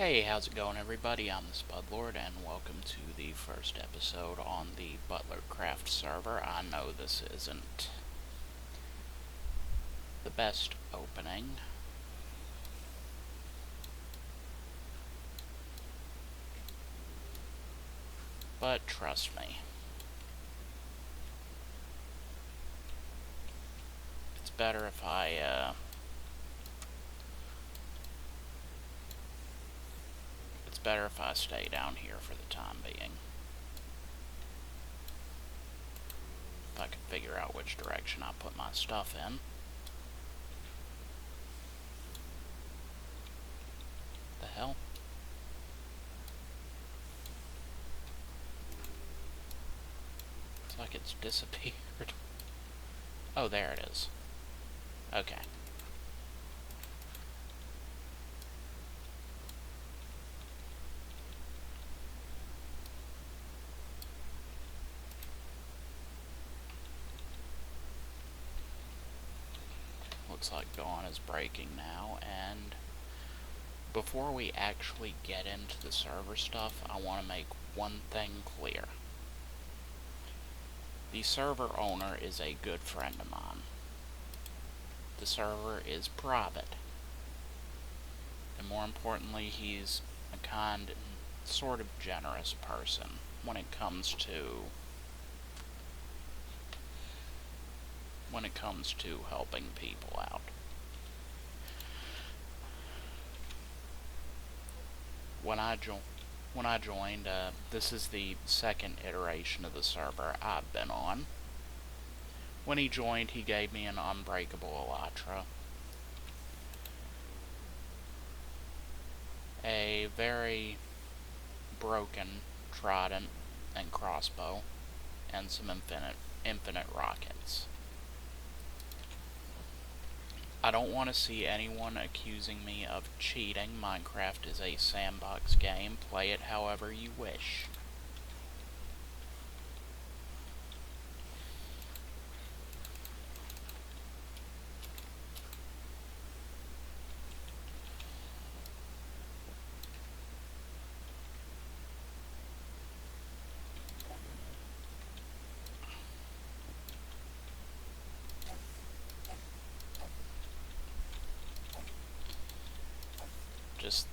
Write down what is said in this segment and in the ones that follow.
Hey, how's it going, everybody? I'm the Spudlord, and welcome to the first episode on the Butlercraft server. I know this isn't the best opening, but trust me, it's better if I stay down here for the time being. If I can figure out which direction I put my stuff in. The hell? It's like it's disappeared. Oh, there it is. Okay. Looks like dawn is breaking now, and before we actually get into the server stuff, I want to make one thing clear. The server owner is a good friend of mine. The server is private. And more importantly, he's a kind and sort of generous person when it comes to helping people out. When I joined, this is the second iteration of the server I've been on. When he joined, he gave me an unbreakable elytra, a very broken trident and crossbow, and some infinite rockets. I don't want to see anyone accusing me of cheating. Minecraft is a sandbox game. Play it however you wish. Just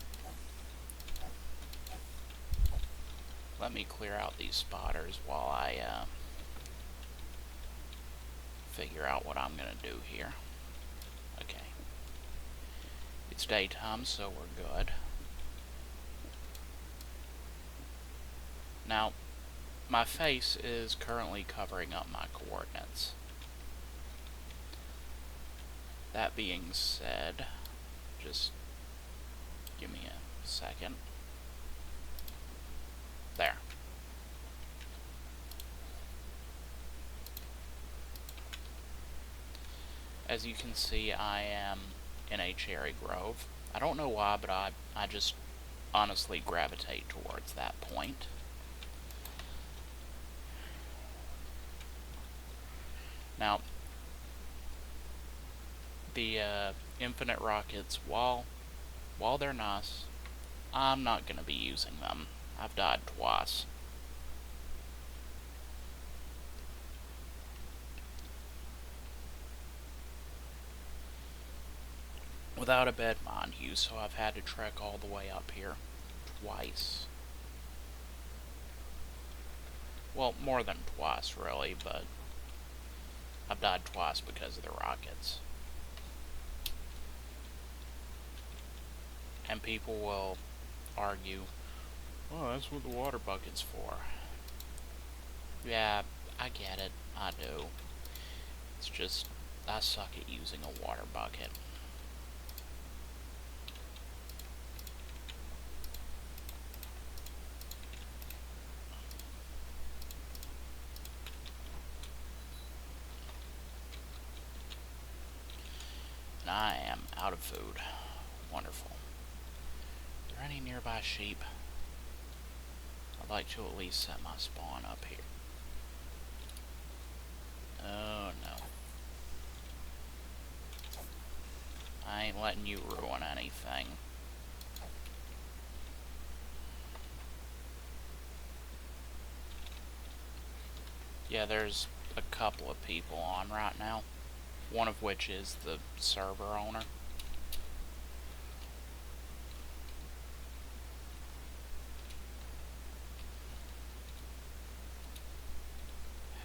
let me clear out these spotters while I figure out what I'm gonna do here. Okay. It's daytime, so we're good. Now, my face is currently covering up my coordinates. That being said, just give me a second. There. As you can see, I am in a cherry grove. I don't know why, but I just honestly gravitate towards that point. Now, the infinite rockets, while they're nice, I'm not going to be using them. I've died twice. Without a bed, mind you, so I've had to trek all the way up here twice. Well, more than twice, really, but I've died twice because of the rockets. And people will argue, oh, that's what the water bucket's for. Yeah, I get it. I do. It's just, I suck at using a water bucket. And I am out of food. Wonderful. Are there any nearby sheep? I'd like to at least set my spawn up here. Oh no. I ain't letting you ruin anything. Yeah, there's a couple of people on right now. One of which is the server owner.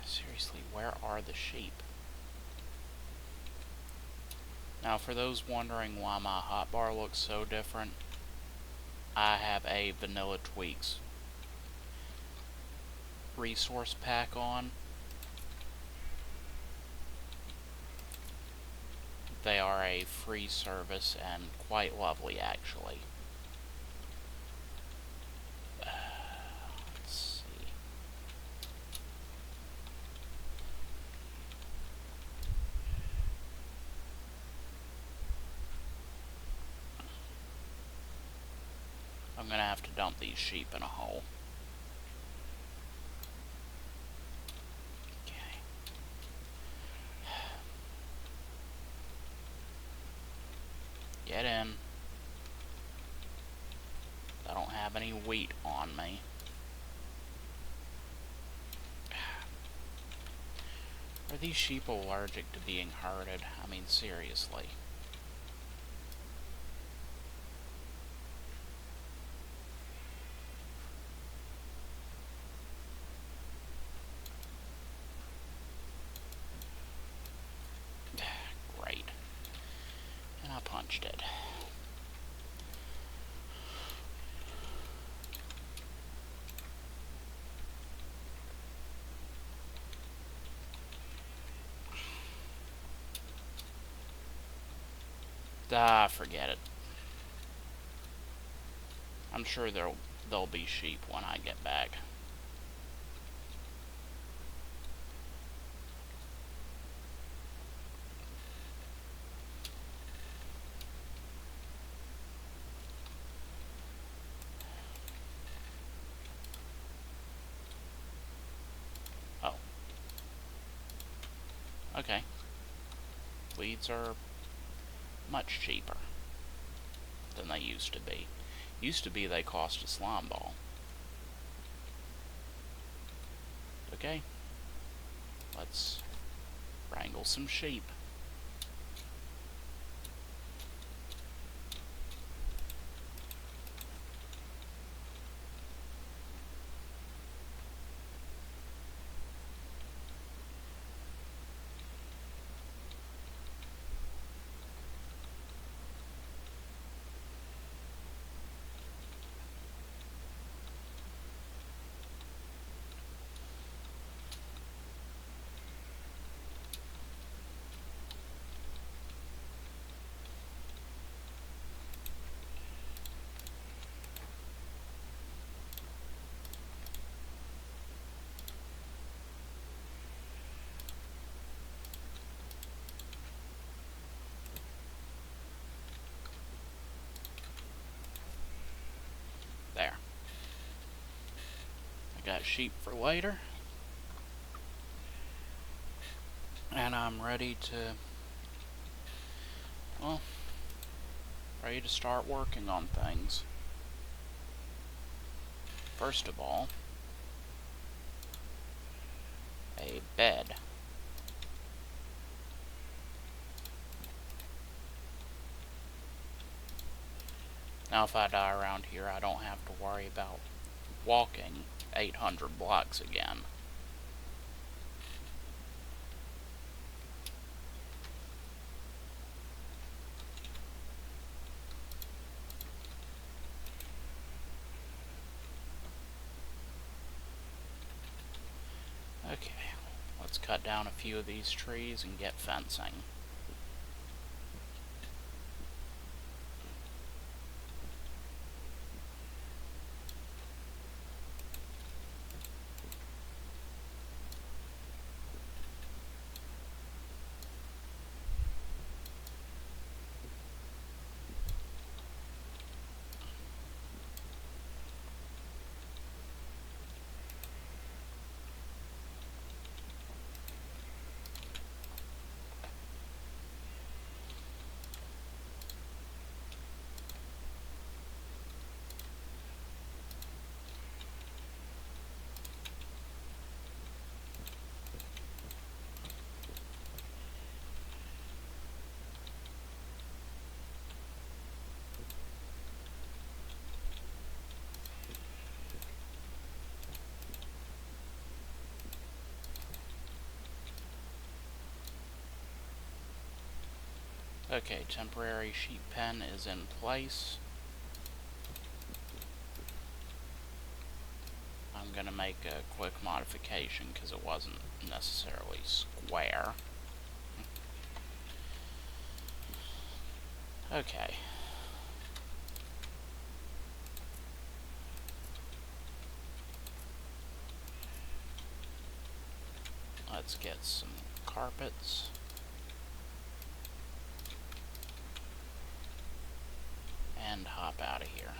Seriously, where are the sheep? Now, for those wondering why my hotbar looks so different, I have a Vanilla Tweaks resource pack on. They are a free service and quite lovely, actually. Let's see. I'm gonna have to dump these sheep in a hole. Okay. Get in. I don't have any wheat on me. Are these sheep allergic to being herded? I mean, seriously. Great. And I punched it. Ah, forget it. I'm sure there'll be sheep when I get back. Oh. Okay. Weeds are much cheaper than they used to be. Used to be they cost a slime ball. Okay. Let's wrangle some sheep. There. I got sheep for later. And I'm ready to, well, ready to start working on things. First of all, a bed. Now if I die around here, I don't have to worry about walking 800 blocks again. Okay, let's cut down a few of these trees and get fencing. Okay, temporary sheep pen is in place. I'm going to make a quick modification because it wasn't necessarily square. Okay. Let's get some carpets. And hop out of here.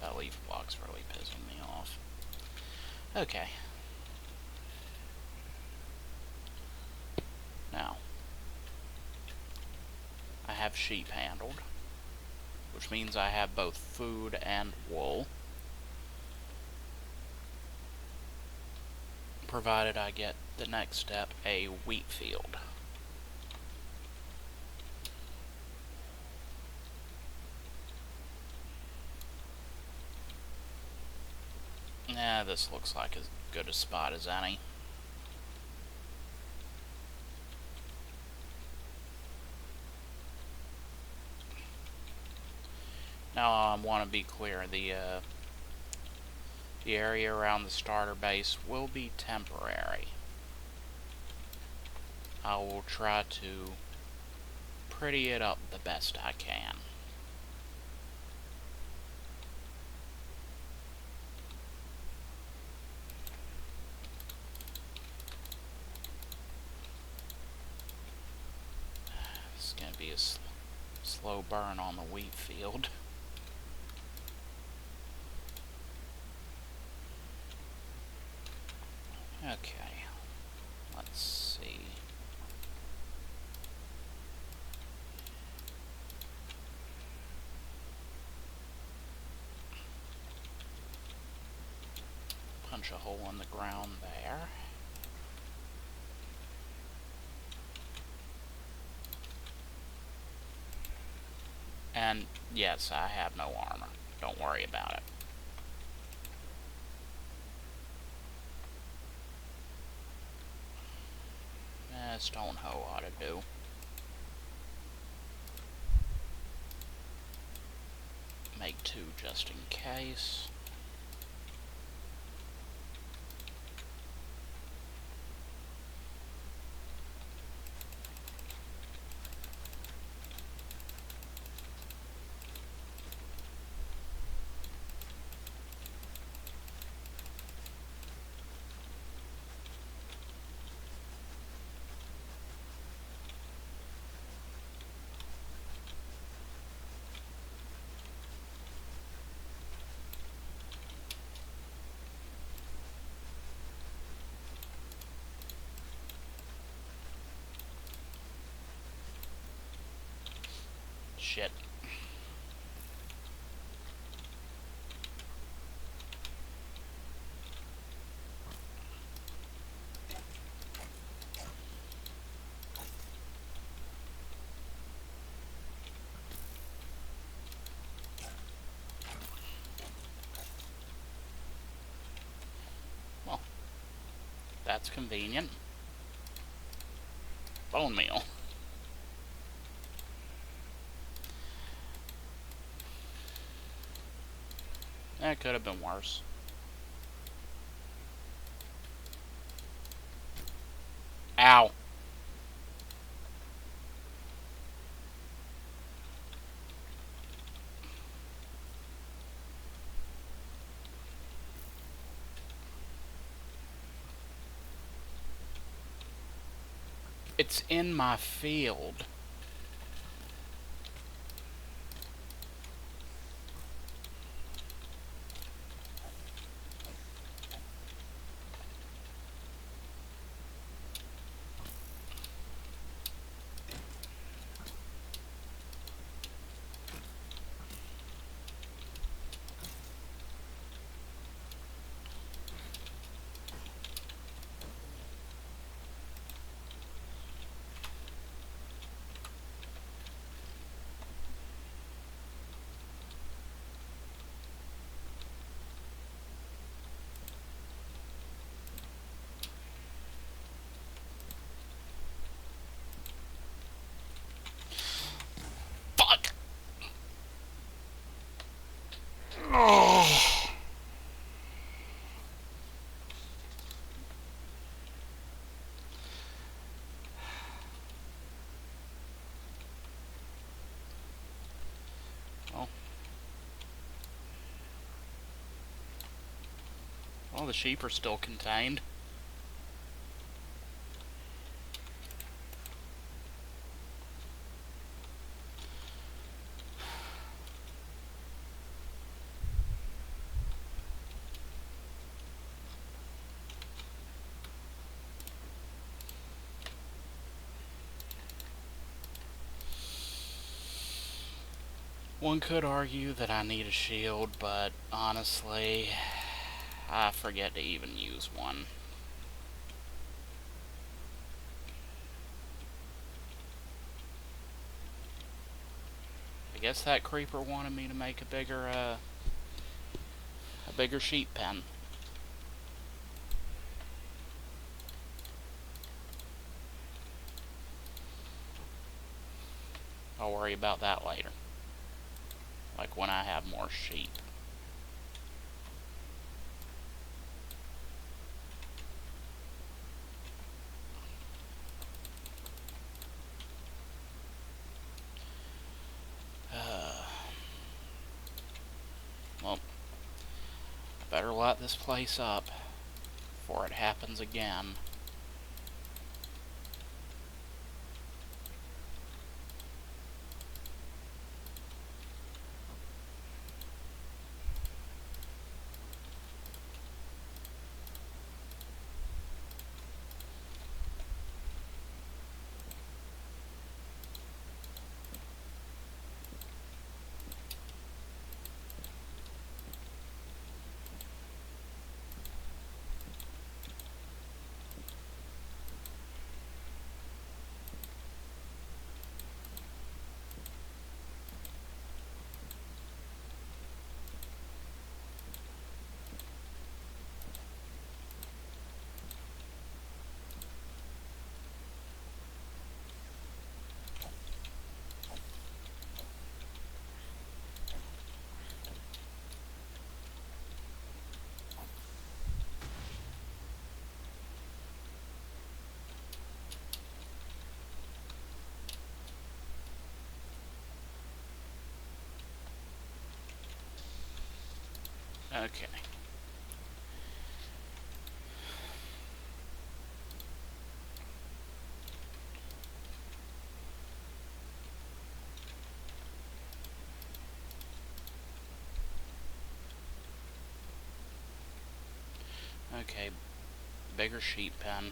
That leaf block's really pissing me off. Okay. Now, I have sheep handled, which means I have both food and wool, provided I get the next step, a wheat field. Nah, this looks like as good a spot as any. Now I want to be clear, the area around the starter base will be temporary. I will try to pretty it up the best I can. It's going to be a slow burn on the wheat field. Okay, let's see. Punch a hole in the ground there. And yes, I have no armor. Don't worry about it. Stone hoe ought to do. Make 2 just in case. Shit. Well, that's convenient. Bone meal. That could have been worse. Ow. It's in my field. Well, the sheep are still contained. One could argue that I need a shield, but honestly, I forget to even use one. I guess that creeper wanted me to make a bigger sheep pen. I'll worry about that later. Like when I have more sheep. Well, I better light this place up before it happens again. Okay. Okay, bigger sheep pen.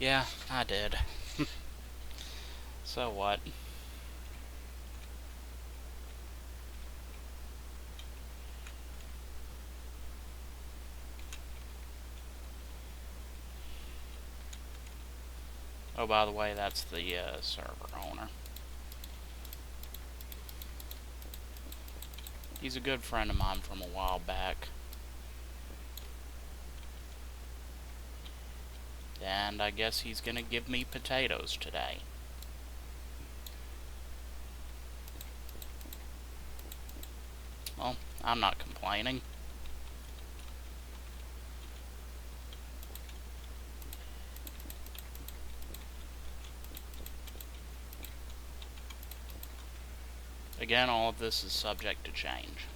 Yeah, I did. So what? Oh, by the way, that's the server owner. He's a good friend of mine from a while back. And I guess he's gonna give me potatoes today. Well, I'm not complaining. Again, all of this is subject to change.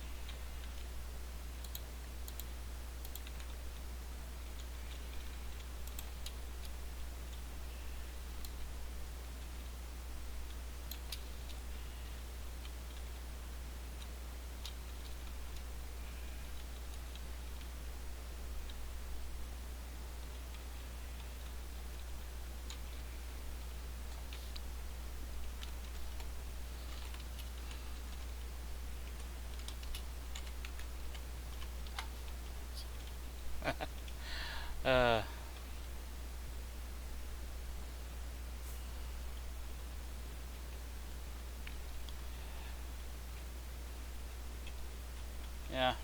Uh, yeah.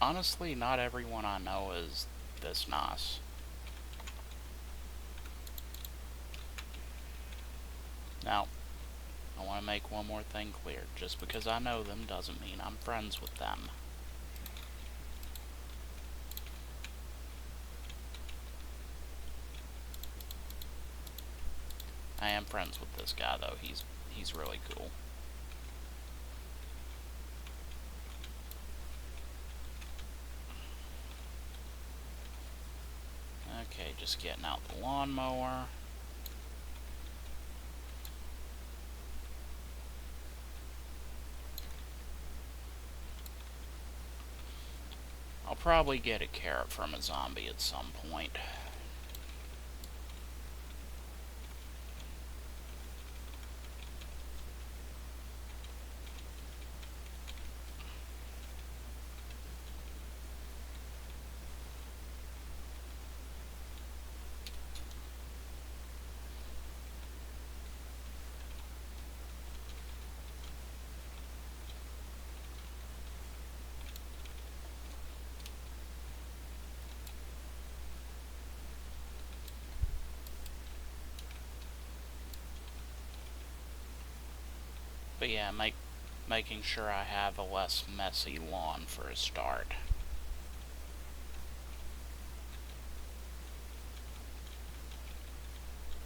Honestly, not everyone I know is this nice. Now, I want to make one more thing clear. Just because I know them doesn't mean I'm friends with them. I am friends with this guy though. He's really cool. Okay, just getting out the lawnmower. I'll probably get a carrot from a zombie at some point. But yeah, making sure I have a less messy lawn for a start.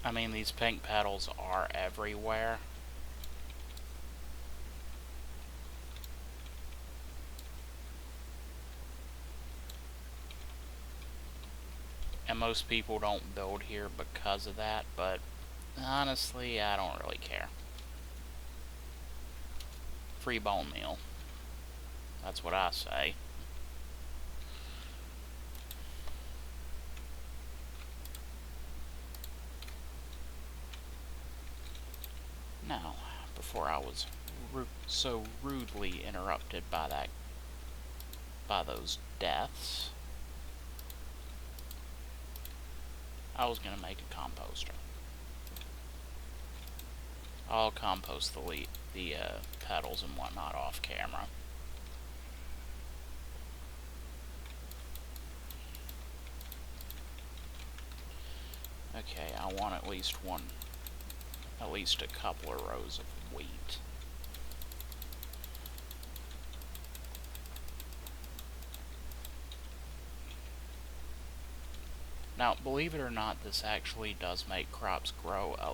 I mean, these pink petals are everywhere. And most people don't build here because of that, but honestly, I don't really care. Free bone meal. That's what I say. Now, before I was so rudely interrupted by those deaths, I was gonna make a composter. I'll compost the petals and whatnot off camera. Okay, I want at least a couple of rows of wheat. Now, believe it or not, this actually does make crops grow a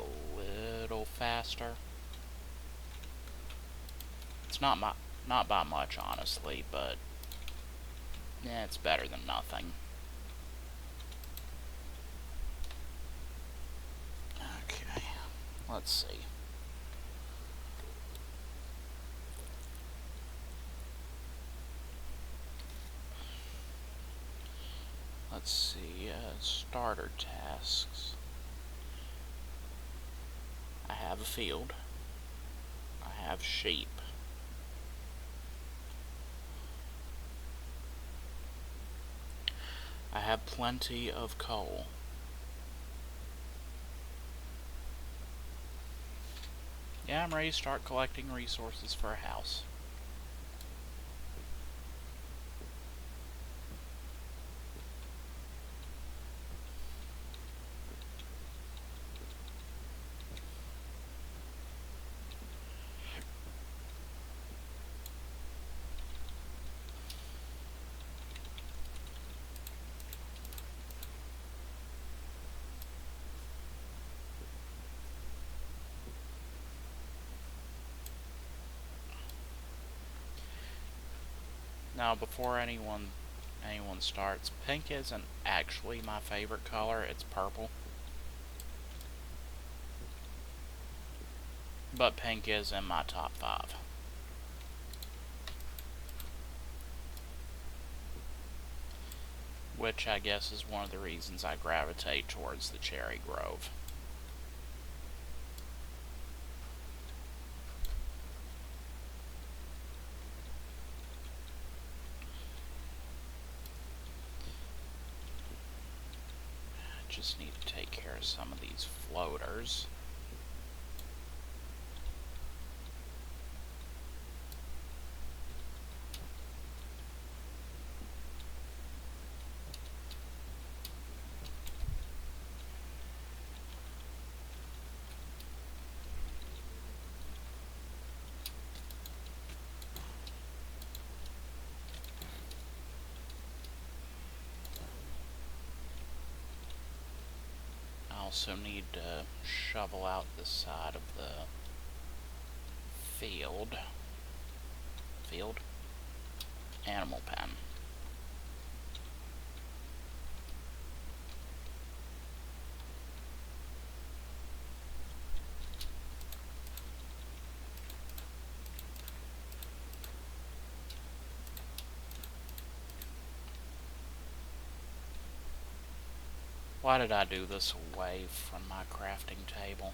little faster. It's not by much, honestly, but yeah, it's better than nothing. Okay, let's see. Let's see, starter tasks. I have a field. I have sheep. I have plenty of coal. Yeah, I'm ready to start collecting resources for a house. Now, before anyone starts, pink isn't actually my favorite color. It's purple. But pink is in my top 5. Which I guess is one of the reasons I gravitate towards the cherry grove. just need to take care of some of these floaters. I also need to shovel out the side of the field animal pen. Why did I do this away from my crafting table?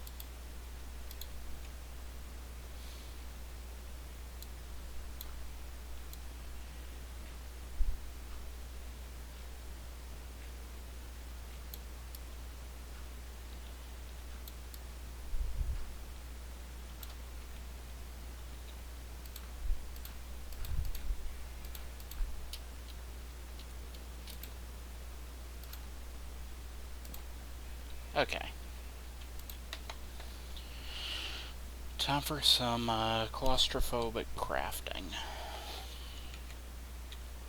Okay. Time for some claustrophobic crafting.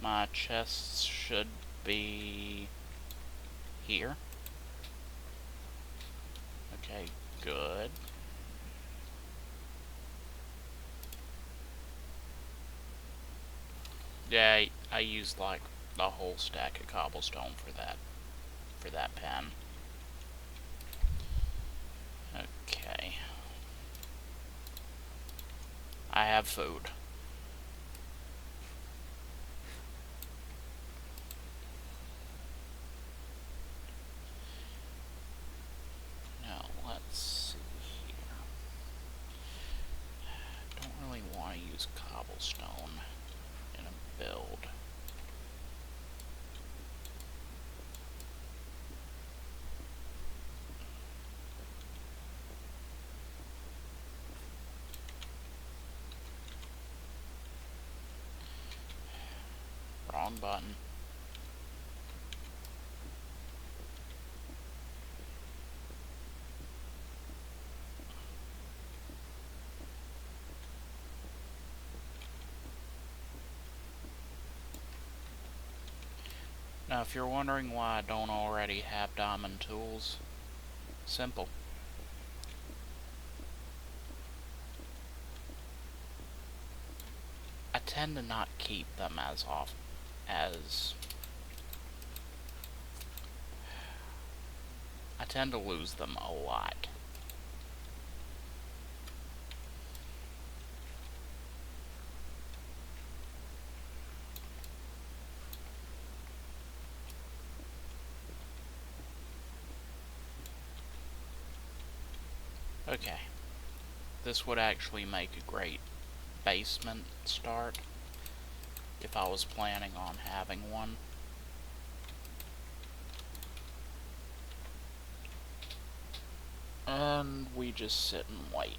My chests should be here. Okay, good. Yeah, I used like a whole stack of cobblestone for that pen. Okay. I have food. Now, let's see here. I don't really want to use cobblestone in a build. Wrong button. Now, if you're wondering why I don't already have diamond tools, simple. I tend to not keep them as often as... I tend to lose them a lot. Okay. This would actually make a great basement start if I was planning on having one. And we just sit and wait.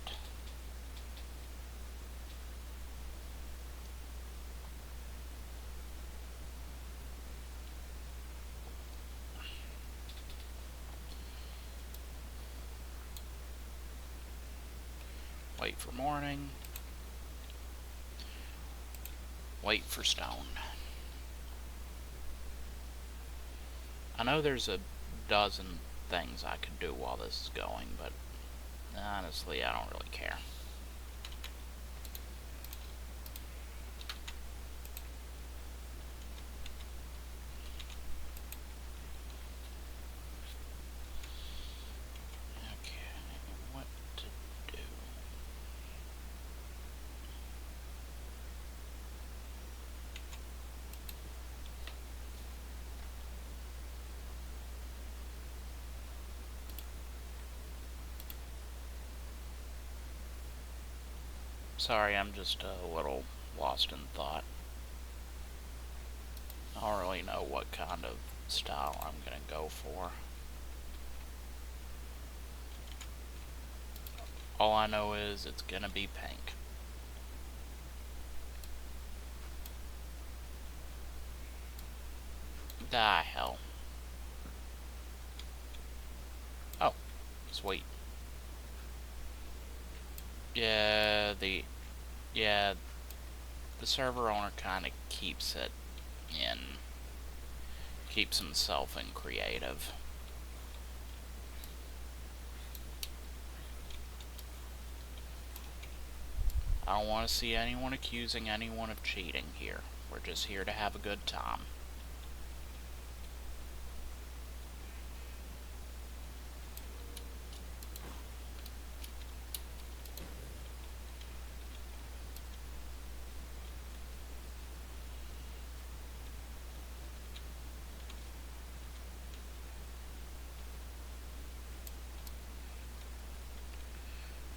Wait for morning. Wait for stone. I know there's a dozen things I could do while this is going, but honestly, I don't really care. Okay, what to do? Sorry, I'm just a little lost in thought. I don't really know what kind of style I'm gonna go for. All I know is it's gonna be pink. Die, hell. Oh, sweet. Yeah, the server owner kind of keeps himself in creative. I don't want to see anyone accusing anyone of cheating here. We're just here to have a good time.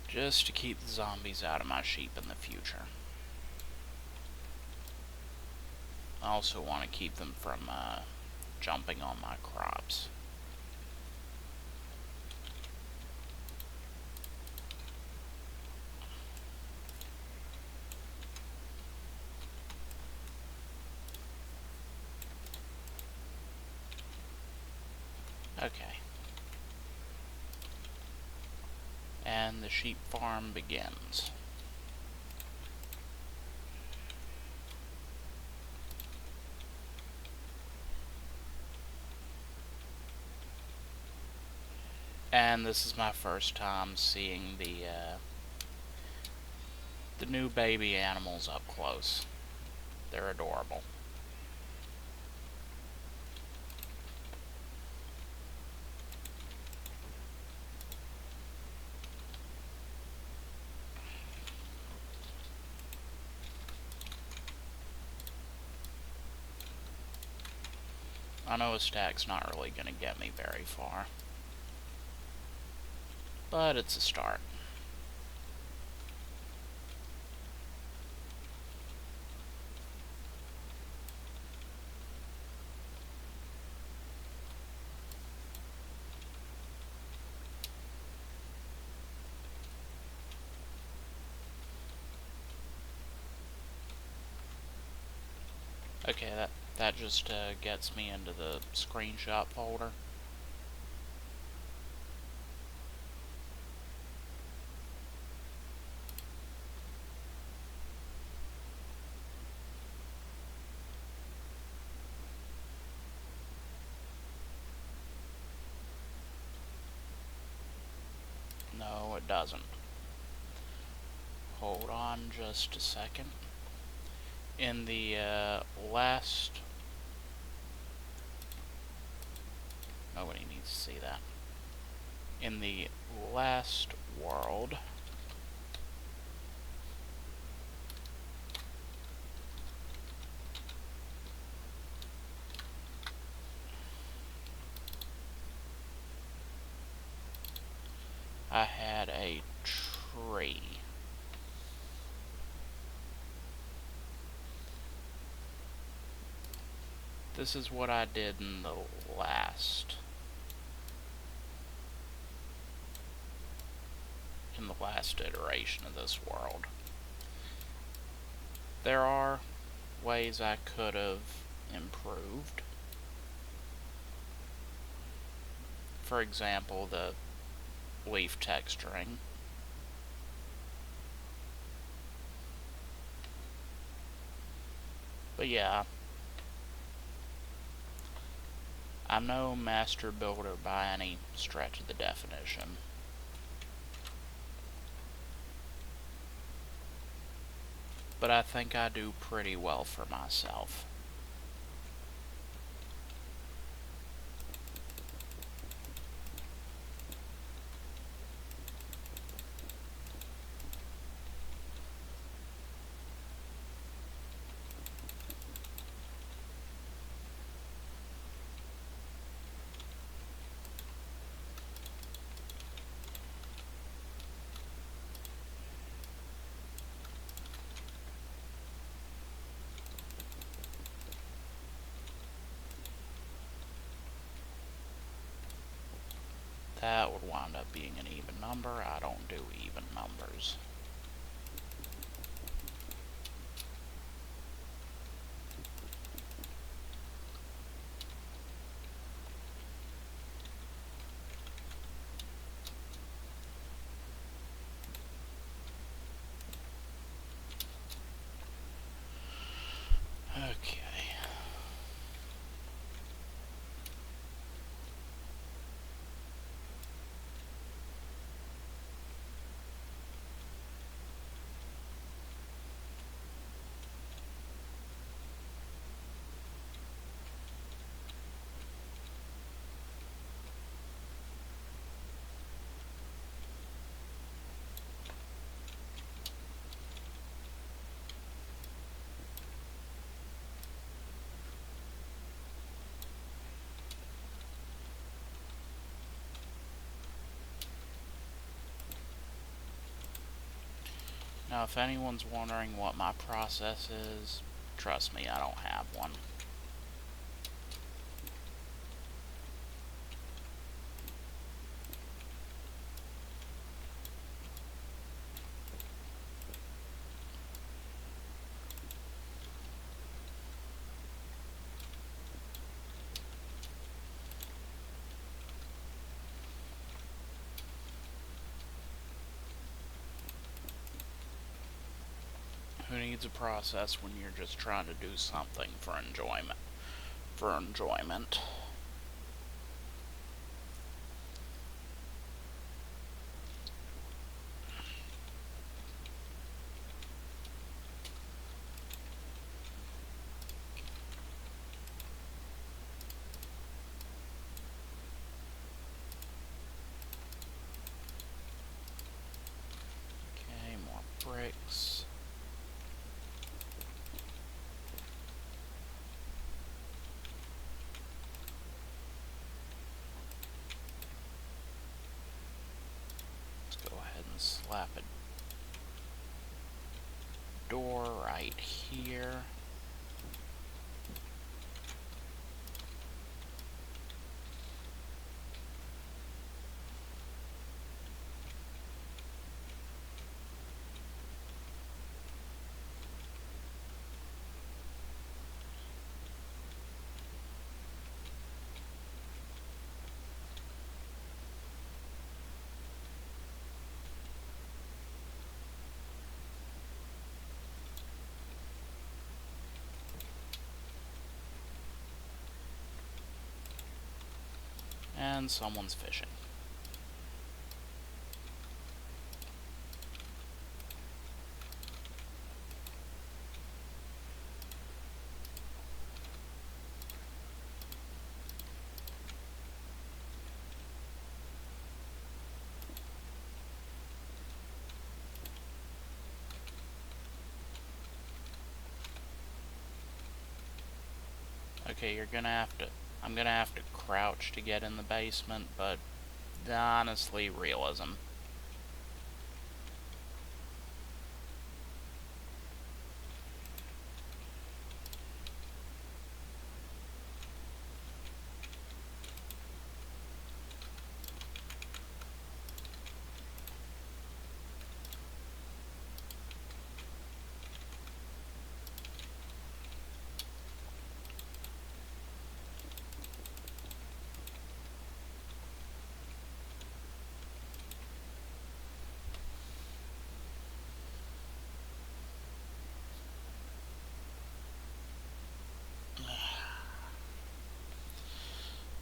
Just to keep the zombies out of my sheep in the future. I also want to keep them from jumping on my crops. Okay. And the sheep farm begins. And this is my first time seeing the new baby animals up close. They're adorable. I know a stack's not really going to get me very far, but it's a start. Okay, that just gets me into the screenshot folder. No, it doesn't. Hold on just a second. In the last... Nobody needs to see that. In the last world... I had a tree. This is what I did in the last iteration of this world. There are ways I could have improved. For example, the leaf texturing. But yeah, I'm no master builder by any stretch of the definition. But I think I do pretty well for myself. That would wind up being an even number. I don't do even numbers. Okay. Now, if anyone's wondering what my process is, trust me, I don't have one. Who needs a process when you're just trying to do something for enjoyment? Okay, more bricks. Let's go ahead and slap a door right here. And someone's fishing. Okay, I'm gonna have to crouch to get in the basement, but honestly, realism.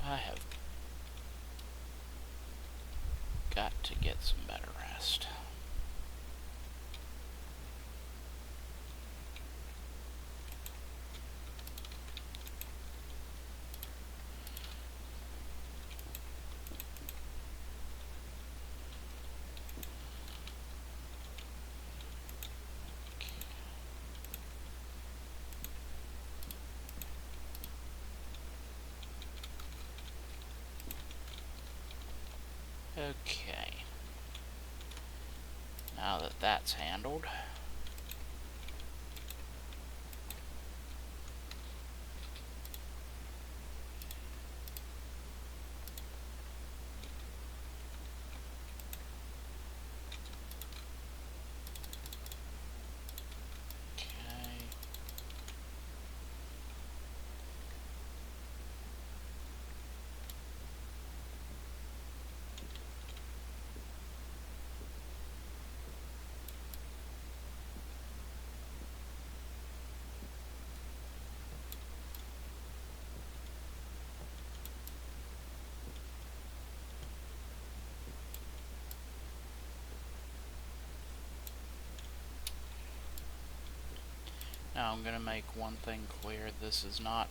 I have got to get some better rest. Okay. Now that that's handled, Now I'm going to make one thing clear. This is not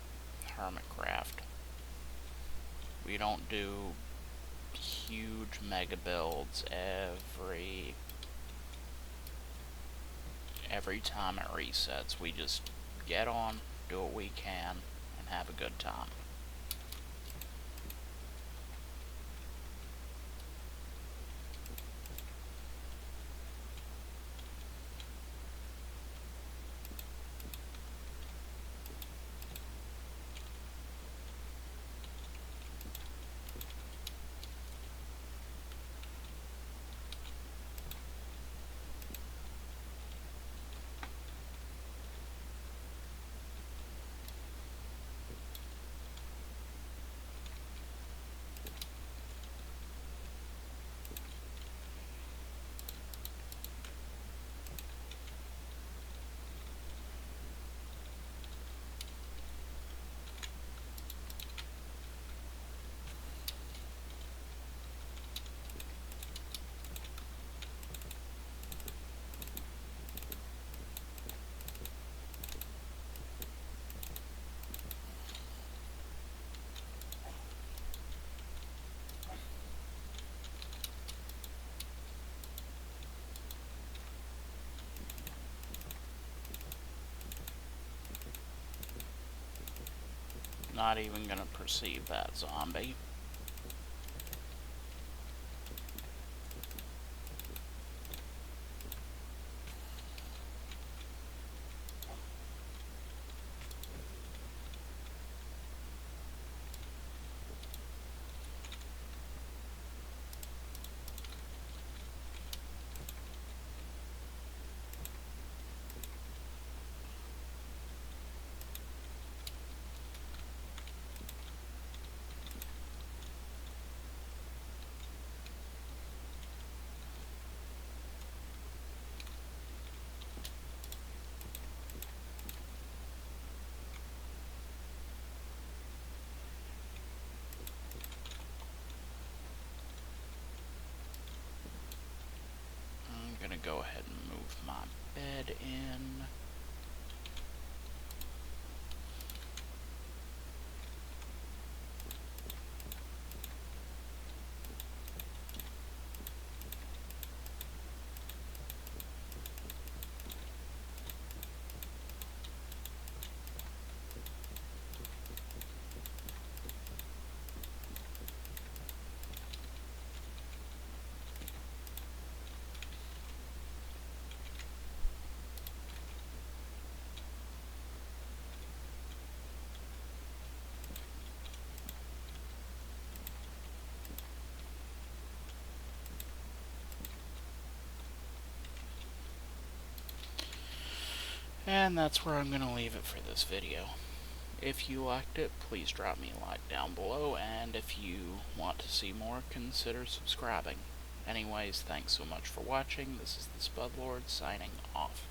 Hermitcraft. We don't do huge mega builds every time it resets. We just get on, do what we can, and have a good time. Not even gonna perceive that zombie. I'm gonna go ahead and move my bed in. And that's where I'm going to leave it for this video. If you liked it, please drop me a like down below, and if you want to see more, consider subscribing. Anyways, thanks so much for watching. This is the Spudlord signing off.